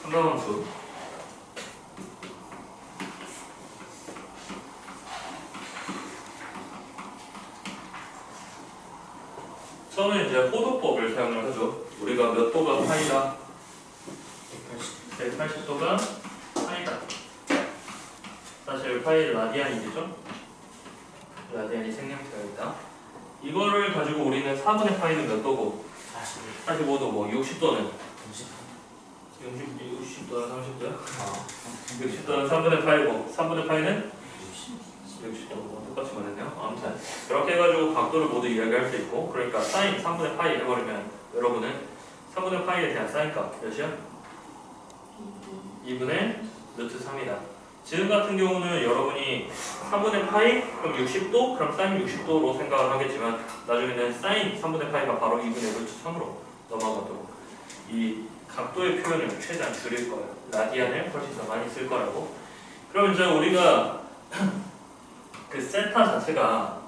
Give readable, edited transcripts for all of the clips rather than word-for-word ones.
삼각함수 처음에 이제 호도법을 사용을 하죠. 우리가 몇 도가 파이다? 180도가 파이다. 사실 파이 라디안이겠죠? 라디안이 생명체가 있다. 이거를 가지고 우리는 4분의 파이는 몇 도고? 45도, 뭐 60도는? 60도는 30도야? 60도는 3분의 파이고 3분의 파이는? 60도. 똑같이 말했네요. 아무튼 그렇게 해가지고 각도를 모두 이야기할 수 있고, 그러니까 사인 3분의 파이 해버리면 여러분은 3분의 파이에 대한 사인값 몇이야? 2분의 루트 3이다. 지금 같은 경우는 여러분이 3분의 파이 그럼 60도 그럼 사인 60도로 생각을 하겠지만 나중에는 사인 3분의 파이가 바로 2분의 루트 3으로 넘어가도록 이 각도의 표현을 최대한 줄일 거예요. 라디안을 훨씬 더 많이 쓸 거라고. 그럼 이제 우리가 그 세타 자체가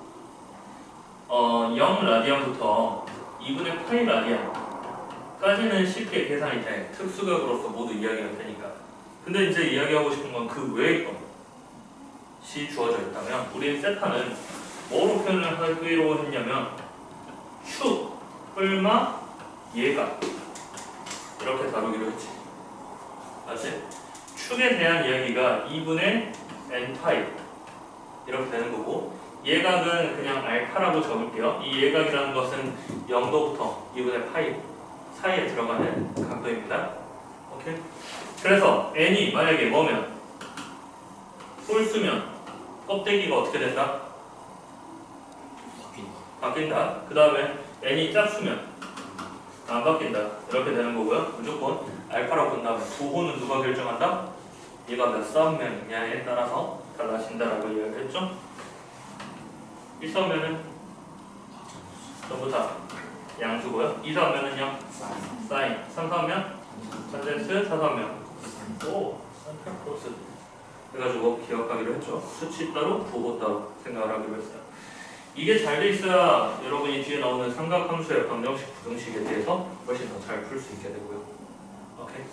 0 라디안부터 2분의 파이 라디안까지는 쉽게 계산이 돼. 특수각으로서 모두 이야기가 되니까. 근데 이제 이야기하고 싶은 건 그 외의 것이 주어져 있다면 우리 세타는 뭐로 표현을 하기로 했냐면 축, 뿔마, 예각 이렇게 다루기로 했지. 맞지? 축에 대한 이야기가 2분의 n파이 이렇게 되는 거고, 예각은 그냥 알파라고 적을게요. 이 예각이라는 것은 0도부터 2분의 파이 사이에 들어가는 각도입니다. 오케이? 그래서 n이 만약에 뭐면 홀수면 껍데기가 어떻게 된다? 바뀐다. 그 다음에 n이 짝수면 안 바뀐다. 이렇게 되는 거고요. 무조건 알파라고 본 다음에 부호는 누가 결정한다? 얘가 몇 사분면이냐에 따라서 달라진다라고 이야기했죠. 1사분면은 전부 다 양수고요. 2사분면은요 사인, 3사분면 탄젠트, 4사분면 오, 산타크로스 해가지고 기억하기로 했죠. 수치 따로, 부호 따로 생각을 하기로 했어요. 이게 잘 돼 있어야 여러분이 뒤에 나오는 삼각함수의 방정식, 부등식에 대해서 훨씬 더 잘 풀 수 있게 되고요. 오케이.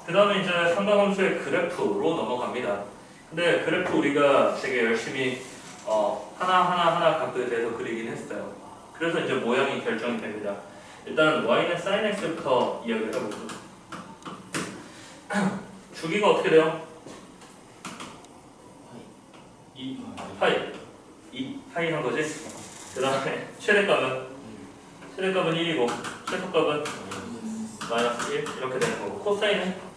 그 다음에 이제 삼각함수의 그래프로 넘어갑니다. 근데 그래프 우리가 되게 열심히 하나 각도에 대해서 그리긴 했어요. 그래서 이제 모양이 결정이 됩니다. 일단 y는 sin x부터 이야기를 해보죠. 주기가 어떻게 돼요? 2파이 2파이 한 거지? 그 다음에 최대값은 1이고 최소값은 마이너스 1 이렇게 되는 거고, 코사인은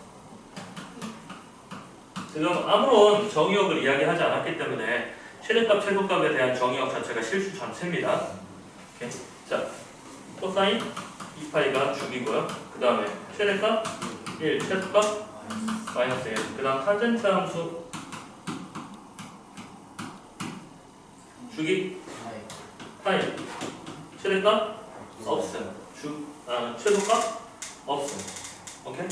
지금 아무런 정의역을 이야기하지 않았기 때문에 최대값 최소값에 대한 정의역 자체가 실수 전체입니다. 오케이. 자, 코사인 2파이가 주기고요. 그 다음에 최대값 1, 최소값 마이너스 1. 그 다음 탄젠트 함수 주기 파이, 최대값 없음, 최소값 없음. 오케이?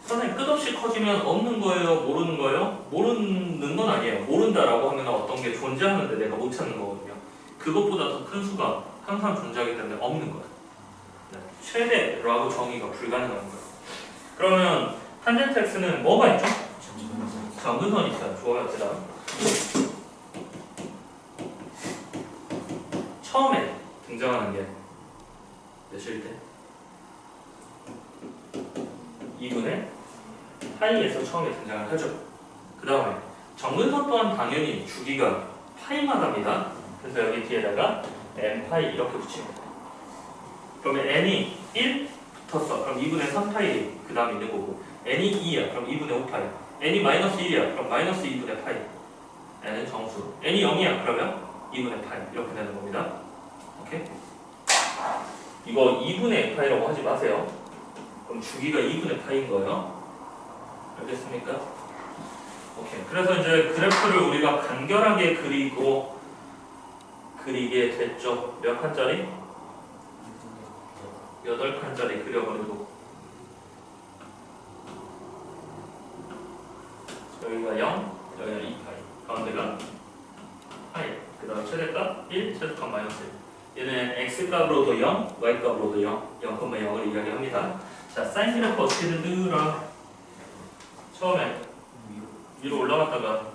선생님 끝없이 커지면 없는 거예요? 모르는 거예요? 모르는 건 아니에요. 모른다라고 하면 어떤 게 존재하는데 내가 못 찾는 거거든요. 그것보다 더 큰 수가 항상 존재하기 때문에 없는 거예요. 네. 최대라고 정의가 불가능한 거예요. 그러면 탄젠트 x는 뭐가 있죠? 점근선이 있어요. 좋아요. 그 다음 처음에 등장하는 게 몇일 때? 2분의 파이에서 처음에 등장을 하죠. 그 다음에 정근선 또한 당연히 주기가 파이마다입니다. 그래서 여기 뒤에다가 n파이 이렇게 붙이면 돼요. 그러면 n이 1 붙었어. 그럼 2분의 3파이 그 다음에 있는 거고, n이 2야. 그럼 2분의 5파이. n이 마이너스 1이야. 그럼 마이너스 2분의 파이. n은 정수. n이 0이야. 그러면 2분의 파이 이렇게 되는 겁니다. 오케이? 이거 2분의 파이라고 하지 마세요. 그럼 주기가 2분의 파이인 거예요. 알겠습니까? 오케이. 그래서 이제 그래프를 우리가 간결하게 그리게 됐죠. 몇 칸짜리? 8칸짜리 그려버리고, 여기가 0, 여기가 2파이, 가운데가 파이, 그 다음 최대값 1, 최소값 마이너스 1. 얘는 x값으로도 0, y값으로도 0, 0,0을 이야기합니다. 자, 사인 그래프 어떻게 되더라? 처음에 위로 올라갔다가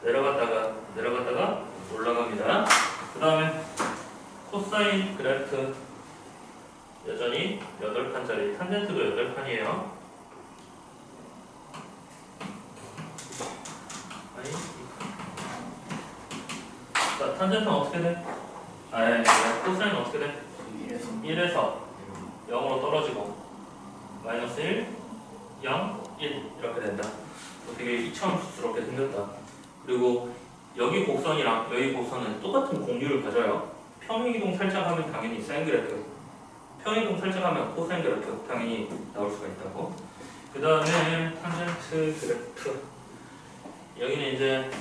내려갔다가 올라갑니다. 그 다음에 코사인 그래프 여전히 8칸짜리 탄젠트도 8칸이에요. 자, 탄젠트는 어떻게 돼? 코사인은 어떻게 돼? 1에서 0으로 떨어지고 마이너스 1, 0, 1 이렇게 된다. 되게 이차함수스럽게 생겼다. 그리고 여기 곡선이랑 여기 곡선은 똑같은 공률을 가져요. 평행이동 살짝 하면 당연히 사인 그래프, 평행이동 살짝 하면 코사인 그래프 당연히 나올 수가 있다고. 그 다음에 탄젠트 그래프, 여기는 이제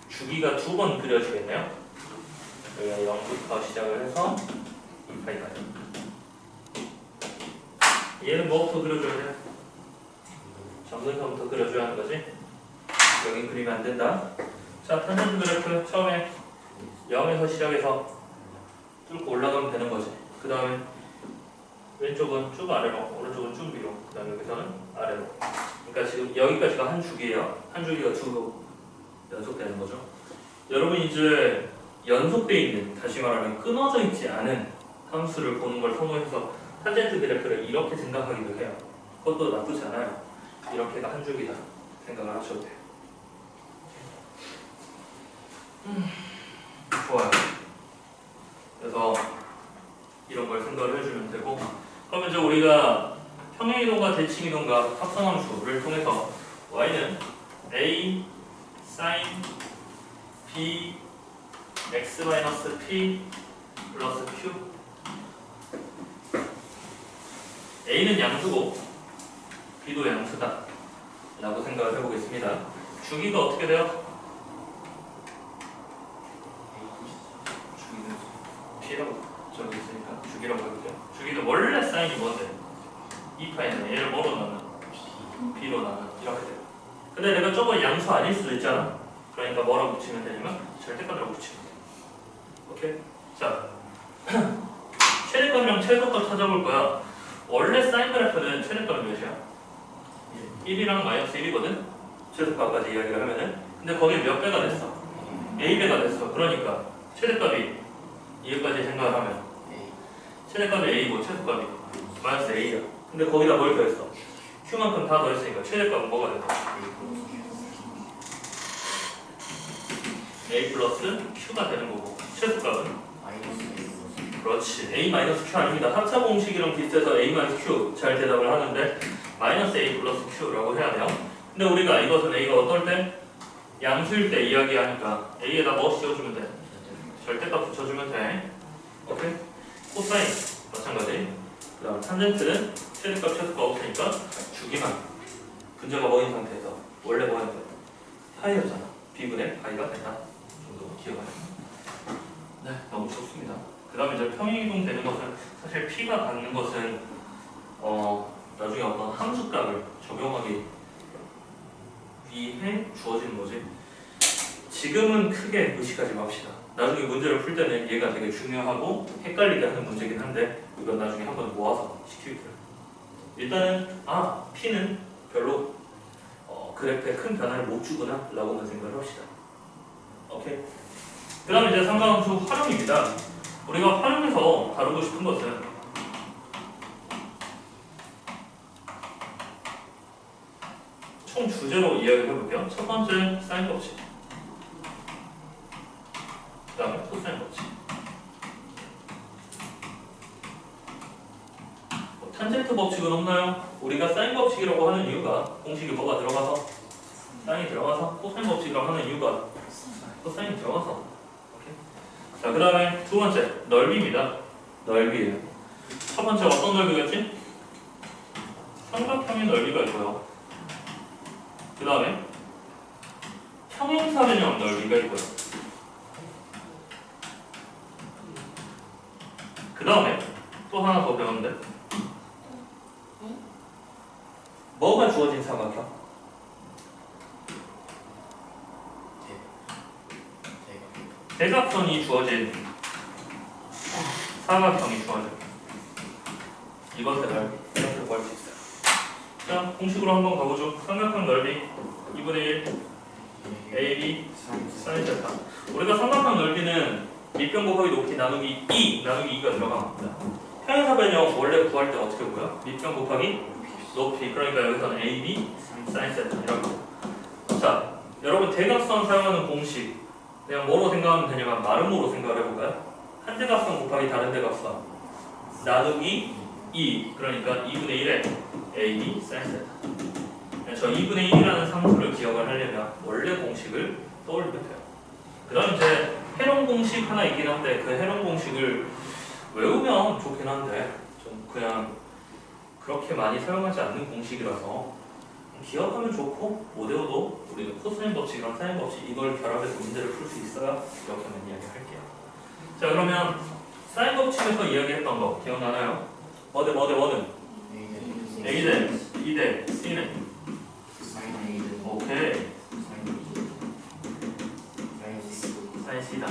주기가 2번 그려지겠네요. 여기가 0부터 시작을 해서 2파이까지. 얘는 뭐부터 그려줘야 돼? 점근선부터 그려줘야 하는 거지. 여긴 그리면 안 된다. 자, 탄젠트 그래프 처음에 0에서 시작해서 뚫고 올라가면 되는 거지. 그 다음에 왼쪽은 쭉 아래로, 오른쪽은 쭉 위로, 그 다음에 여기서는 아래로. 그러니까 지금 여기까지가 한 주기예요. 한 주기가 2로 연속되는 거죠. 여러분 이제 연속되어 있는, 다시 말하면 끊어져 있지 않은 함수를 보는 걸 선호해서 탄젠트 그래프를 이렇게 생각하기도 해요. 그것도 나쁘지 않아요. 이렇게가 한 줄기다 생각을 하셔도 돼요. 좋아요. 그래서 이런 걸 생각을 해주면 되고, 그러면 이제 우리가 평행이동과 대칭이동과 합성함수를 통해서 y는 a sin b x-p 플러스 q, a는 양수고 b도 양수다 라고 생각을 해보겠습니다. 주기가 어떻게 돼요? 주기는 p라고 적어 있으니까 주기라고 해볼게요. 주기는 원래 사인이 뭔데? 2파이는 얘를 뭐로 나누는? b로 나누는, 이렇게 돼요. 근데 내가 저거 양수 아닐 수도 있잖아. 그러니까 뭐라고 붙이면 되냐면 절대값이라고 붙이면 돼. 오케이? 자, 최대값이랑 최소값 찾아볼 거야. 원래 사인 그래프는 최대값이 몇이야? 1이랑 마이너스 1이거든? 최소값까지 이야기를 하면은. 근데 거기 몇 배가 됐어? a배가 됐어. 그러니까 최대값이 이거까지 생각을 하면 최대값이 a고 최소값이 마이너스 a야. 근데 거기다 뭘 더했어? q만큼 다 더했으니까 최대값은 뭐가 됐어? a 플러스 q가 되는 거고, 최소값은? 그렇지. a 마이너스 q 아닙니다. 합차 공식이랑 비슷해서 a 마이너스 q 잘 대답을 하는데 마이너스 a 플러스 q라고 해야 돼요. 근데 우리가 이것은 a가 어떨 때? 양수일 때 이야기하니까 a에다 뭐 씌워주면 돼? 절대값 붙여주면 돼. 오케이? 코사인 마찬가지. 그 다음 탄젠트는 최대값 최소값 없으니까 주기만 분자가 뭐인 상태에서 원래 뭐였는데? 파이였잖아. b분의 파이가 된다 정도 기억하세요. 네, 너무 좋습니다. 그 다음에 이제 평행이동 되는 것은 사실 p가 갖는 것은 나중에 어떤 함수값을 적용하기 위해 주어지는 거지. 지금은 크게 의식하지 맙시다. 나중에 문제를 풀 때는 얘가 되게 중요하고 헷갈리게 하는 문제긴 한데 이건 나중에 한번 모아서 시킬게요. 일단은 p는 별로 그래프에 큰 변화를 못 주구나 라고만 생각을 합시다. 오케이. 그 다음에 이제 삼각함수 활용입니다. 우리가 활용해서 다루고 싶은 것은 총 주제로 이야기를 해볼게요. 첫 번째 사인 법칙, 그 다음에 코사인 법칙. 탄젠트 법칙은 없나요? 우리가 사인 법칙이라고 하는 이유가 공식이 뭐가 들어가서? 사인이 들어가서. 코사인 법칙이라고 하는 이유가 코사인이 들어가서. 자, 그 다음에 두 번째, 넓이입니다. 넓이에요. 첫 번째 어떤 넓이겠지? 삼각형의 넓이가 있고요. 그 다음에 평행사변형 넓이가 있고요. 그 다음에 또 하나 더 배웠는데 뭐가 주어진 삼각형? 대각선이 주어진 사각형이 주어져. 이것의 넓이. 구할 수 있어요. 자, 공식으로 한번 가보죠. 삼각형 넓이 2분의 1 AB 사인 세타. 우리가 삼각형 넓이는 밑변 곱하기 높이 나누기 2 나누기 2가 들어갑니다. 평행사 변형 원래 구할 때 어떻게 구해요? 밑변 곱하기 높이. 그러니까 여기서는 AB 사인 세타 이렇게. 자, 여러분 대각선 사용하는 공식 그냥 뭐로 생각하면 되냐면 마름모로 생각을 해볼까요? 한 대각선 곱하기 다른 대각선 나누기 2 그러니까 2분의 1에 AB 사인 세타. 저 2분의 1이라는 상수를 기억을 하려면 원래 공식을 떠올리면 돼요. 그 다음 이제 해롱 공식 하나 있긴 한데 그 해롱 공식을 외우면 좋긴 한데 좀 그냥 그렇게 많이 사용하지 않는 공식이라서 기억하면 좋고 못 외워도 우리는 코사인 법칙이랑 사인 법칙 이걸 결합해서 문제를 풀 수 있어야 이렇게만 이야기할게요. 자, 그러면 사인 법칙에서 이야기했던 거 기억나나요? 뭐든 A 대 B 대 C는 오케이 사인 C다.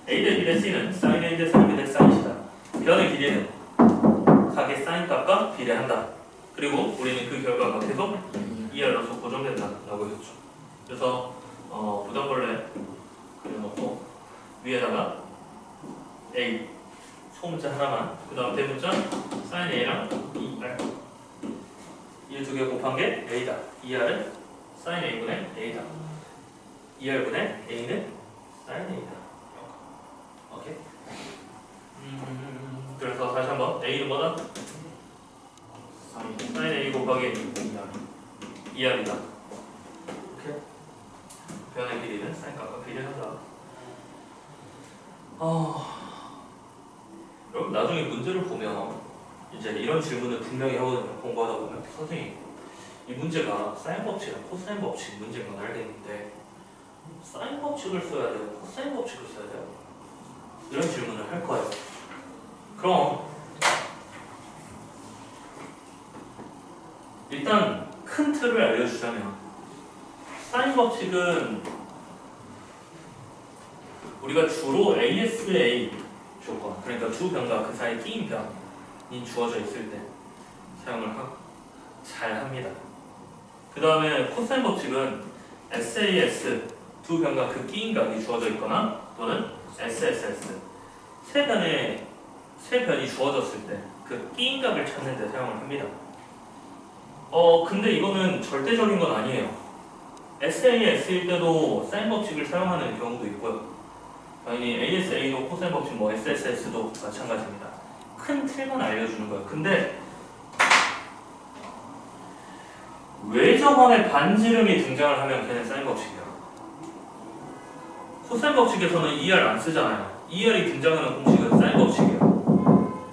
A 대 B 대 C는 사인 A 대 사인 B 대 사인 C다. 변의 길이는 각의 사인 값과 비례한다. 그리고 우리는 그 결과가 계속 2R로서 고정된다라고 했죠. 그래서 부담벌레 그려놓고 위에다가 A 소문자 하나만, 그 다음 대문자 사인 A랑 2R 이 두 개 곱한 게 A다. 2R은 사인 A분의 A다. 2R분의 A는 사인 A다. 오케이? 그래서 다시 한번 A는 뭐다? 사인 A 곱하기 2R이다. 오케이? 변의 길이는 사인 값과 비례한다. 여러분 나중에 문제를 보면 이제 이런 질문을 분명히 하거든요. 공부하다 보면 선생님 이 문제가 사인 법칙이랑 코사인 법칙 문제인 건 알겠는데 사인 법칙을 써야 돼요? 코사인 법칙을 써야 돼요? 이런 질문을 할 거예요. 그럼 일단 큰 틀을 알려주자면 사인 법칙은 우리가 주로 ASA 조건, 그러니까 두 변과 그 사이 끼인 변이 주어져 있을 때 사용을 잘 합니다. 그 다음에 코사인 법칙은 SAS 두 변과 그 끼인 각이 주어져 있거나 또는 SSS 세 변이 주어졌을 때 그 끼인 각을 찾는 데 사용을 합니다. 근데 이거는 절대적인 건 아니에요. SAS일 때도 사인 법칙을 사용하는 경우도 있고요. 당연히 ASA도 코사인 법칙, SSS도 마찬가지입니다. 큰 틀만 알려주는 거예요. 근데 외접원의 반지름이 등장을 하면 걔는 사인 법칙이에요. 코사인 법칙에서는 2R 안 쓰잖아요. 2R이 등장하는 공식은 사인 법칙이에요.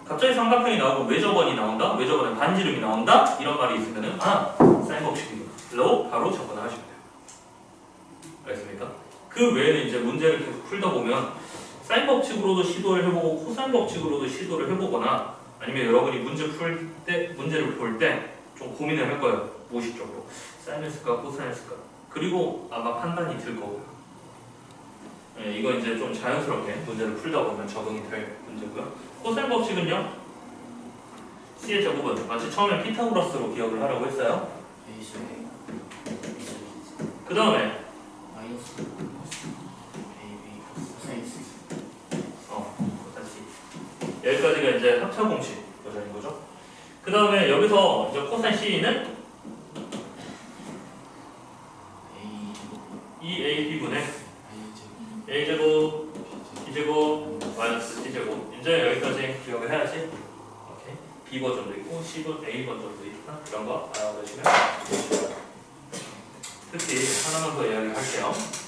갑자기 삼각형이 나오고 외접원이 나온다? 외접원의 반지름이 나온다? 이런 말이 있으면은 사인 법칙이로 바로 접근을 하시면 돼요. 알겠습니까? 그 외에는 이제 문제를 계속 풀다 보면 사인 법칙으로도 시도를 해보고 코사인 법칙으로도 시도를 해보거나 아니면 여러분이 문제를 볼 때 좀 고민을 할 거예요. 무의식적으로 사인을 쓸까 코사인을 쓸까. 그리고 아마 판단이 들 거고요. 네, 이거 이제 좀 자연스럽게 문제를 풀다 보면 적응이 될 문제고요. 코사인 법칙은요, C의 제곱은 마치 처음에 피타고라스로 기억을 하라고 했어요. 그 다음에 여기까지가 이제 합차 공식 버전인 거죠. 그 다음에 여기서 이제 코사인 C는 2AB분의 A제곱, B제곱, 마이너스 C제곱. 이제 여기까지 기억을 해야지. 오케이. B 버전도 있고 A 버전도 있다. 이런 거 알아두시면 특히 하나만 더 이야기할게요.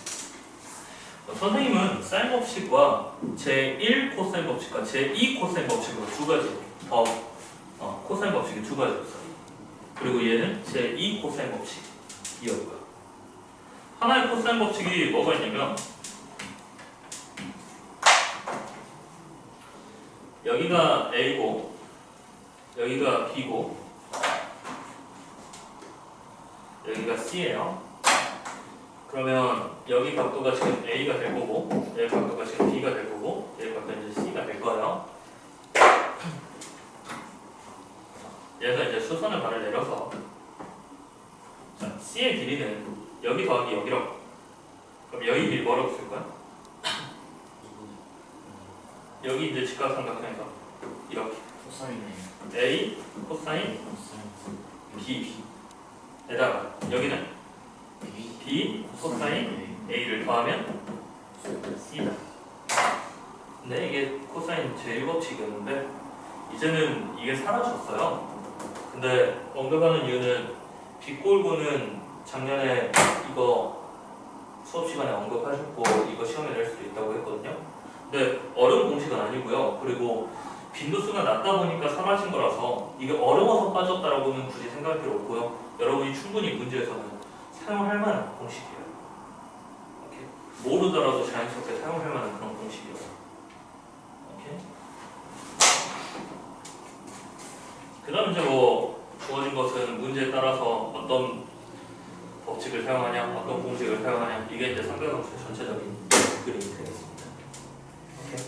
선생님은 사인 법칙과 제1 코사인 법칙과 제2 코사인 법칙으로 두 가지 코사인 법칙이 두 가지였어요. 그리고 얘는 제2 코사인 법칙이었고요. 하나의 코사인 법칙이 뭐가 있냐면 여기가 A고 여기가 B고 여기가 C예요. 그러면 여기 각도가 지금 A가 될 거고, 여기 각도가 지금 B가 될 거고, 여기 각도는 이제 C가 될 추선을 발을 내려서 자, C의 길이는 여기 더하기 여기라고. 그럼 여기 길이 뭐라고 쓸 거야? 여기 이제 직각삼각형에서 이렇게 A 코사인 B에다가 여기는 B 코사인 A를 더하면 C다. 근데 이게 코사인 제1법칙이었는데 이제는 이게 사라졌어요. 근데 언급하는 이유는 빗골고는 작년에 이거 수업 시간에 언급하셨고 이거 시험에 낼 수도 있다고 했거든요. 근데 어려운 공식은 아니고요. 그리고 빈도수가 낮다 보니까 사라진 거라서 이게 어려워서 빠졌다라고는 굳이 생각할 필요 없고요. 여러분이 충분히 문제에서는 사용할 만한 공식이에요. 오케이? 모르더라도 자연스럽게 사용할 만한 그런 공식이에요. 오케이? 그 다음 이제 뭐 주어진 것은 문제에 따라서 어떤 법칙을 사용하냐, 어떤 공식을 사용하냐, 이게 이제 삼각함수의 전체적인 그림이 되겠습니다. 오케이?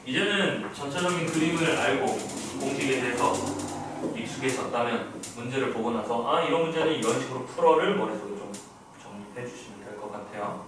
이제는 전체적인 그림을 알고 공식에 대해서 익숙해졌다면 문제를 보고 나서 아 이런 문제는 이런 식으로 풀어를 머릿속에 좀 정립해 주시면 될 것 같아요.